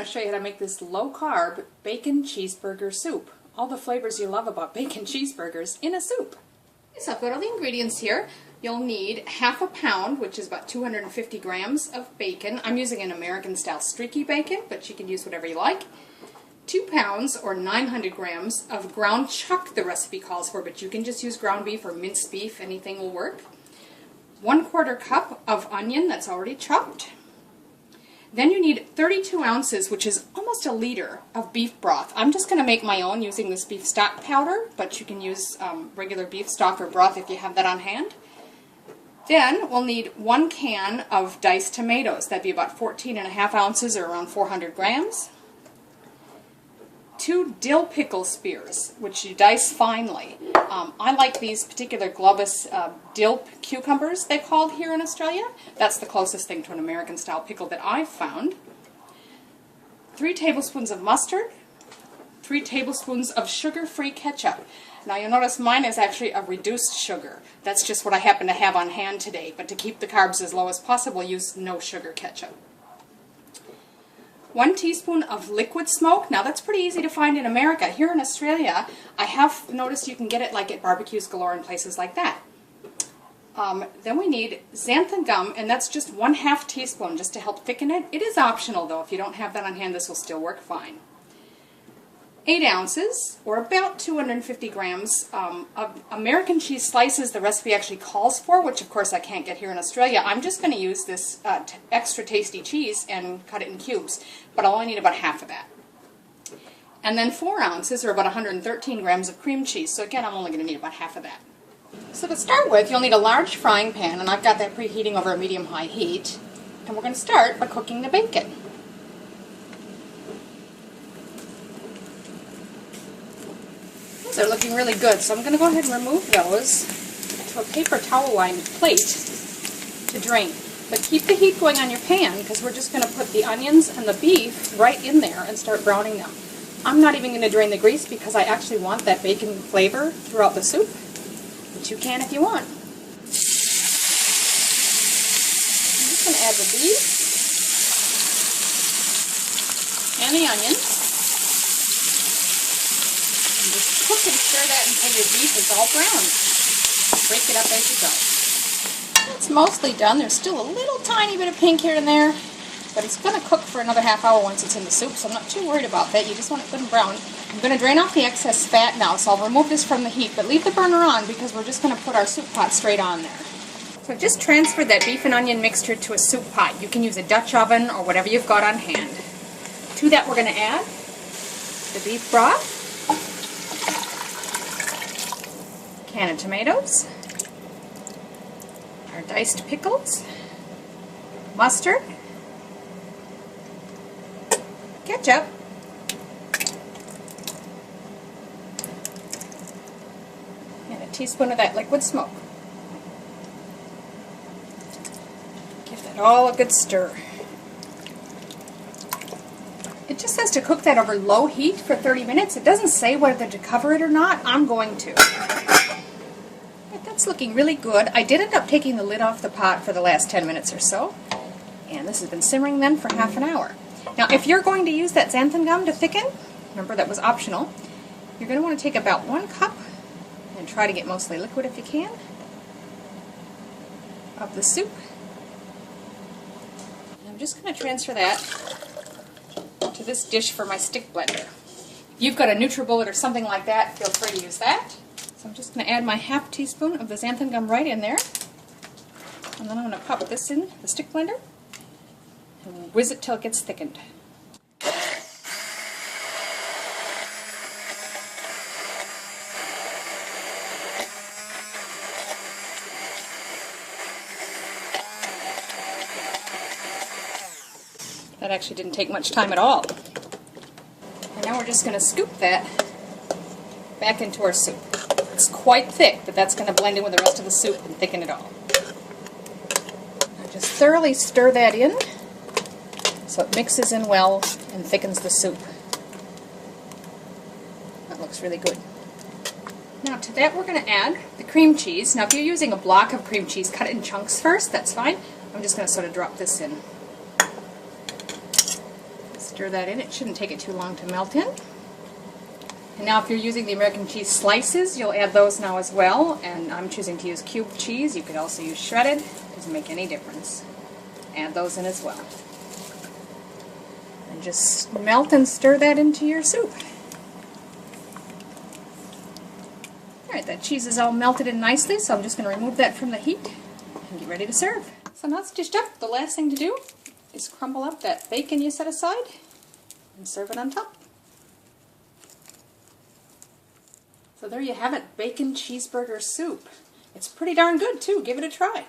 going to show you how to make this low-carb bacon cheeseburger soup. All the flavors you love about bacon cheeseburgers in a soup. So I've got all the ingredients here. You'll need half a pound, which is about 250 grams of bacon. I'm using an American-style streaky bacon, but you can use whatever you like. 2 pounds or 900 grams of ground chuck, the recipe calls for, but you can just use ground beef or minced beef, anything will work. 1/4 cup of onion that's already chopped. Then you need 32 ounces, which is almost a liter, of beef broth. I'm just going to make my own using this beef stock powder, but you can use regular beef stock or broth if you have that on hand. Then we'll need 1 can of diced tomatoes. That'd be about 14.5 ounces or around 400 grams. 2 dill pickle spears, which you dice finely. I like these particular globus dill cucumbers, they're called here in Australia. That's the closest thing to an American-style pickle that I've found. 3 tablespoons of mustard. 3 tablespoons of sugar-free ketchup. Now you'll notice mine is actually a reduced sugar. That's just what I happen to have on hand today, but to keep the carbs as low as possible, use no sugar ketchup. 1 teaspoon of liquid smoke. Now that's pretty easy to find in America. Here in Australia, I have noticed you can get it like at barbecues galore and places like that. Then we need xanthan gum, and that's just 1/2 teaspoon just to help thicken it. It is optional though. If you don't have that on hand, this will still work fine. 8 ounces, or about 250 grams, of American cheese slices the recipe actually calls for, which of course I can't get here in Australia. I'm just going to use this extra tasty cheese and cut it in cubes, but I'll only need about half of that. And then 4 ounces, or about 113 grams of cream cheese, so again I'm only going to need about half of that. So to start with, you'll need a large frying pan, and I've got that preheating over a medium-high heat, and we're going to start by cooking the bacon. They're looking really good, so I'm going to go ahead and remove those to a paper towel lined plate to drain. But keep the heat going on your pan because we're just going to put the onions and the beef right in there and start browning them. I'm not even going to drain the grease because I actually want that bacon flavor throughout the soup, but you can if you want. I'm just going to add the beef and the onions. Cook and stir that until your beef is all brown. Break it up as you go. It's mostly done. There's still a little tiny bit of pink here and there, but it's going to cook for another half hour once it's in the soup, so I'm not too worried about that. You just want it good and brown. I'm going to drain off the excess fat now, so I'll remove this from the heat, but leave the burner on because we're just going to put our soup pot straight on there. So I've just transferred that beef and onion mixture to a soup pot. You can use a Dutch oven or whatever you've got on hand. To that we're going to add the beef broth, can of tomatoes, our diced pickles, mustard, ketchup, and a teaspoon of that liquid smoke. Give that all a good stir. It just says to cook that over low heat for 30 minutes. It doesn't say whether to cover it or not. I'm going to. It's looking really good. I did end up taking the lid off the pot for the last 10 minutes or so, and this has been simmering then for half an hour. Now if you're going to use that xanthan gum to thicken, remember that was optional, you're going to want to take about 1 cup and try to get mostly liquid if you can of the soup. And I'm just going to transfer that to this dish for my stick blender. If you've got a NutriBullet or something like that, feel free to use that. So I'm just going to add my 1/2 teaspoon of the xanthan gum right in there. And then I'm going to pop this in the stick blender and whiz it till it gets thickened. That actually didn't take much time at all. And now we're just going to scoop that back into our soup. It's quite thick, but that's going to blend in with the rest of the soup and thicken it all. Now just thoroughly stir that in so it mixes in well and thickens the soup. That looks really good. Now to that we're going to add the cream cheese. Now if you're using a block of cream cheese, cut it in chunks first, that's fine. I'm just going to sort of drop this in. Stir that in. It shouldn't take it too long to melt in. And now if you're using the American cheese slices, you'll add those now as well. And I'm choosing to use cubed cheese. You could also use shredded. Doesn't make any difference. Add those in as well. And just melt and stir that into your soup. Alright, that cheese is all melted in nicely, so I'm just going to remove that from the heat and get ready to serve. So now it's dished up. The last thing to do is crumble up that bacon you set aside and serve it on top. So there you have it, bacon cheeseburger soup. It's pretty darn good too. Give it a try.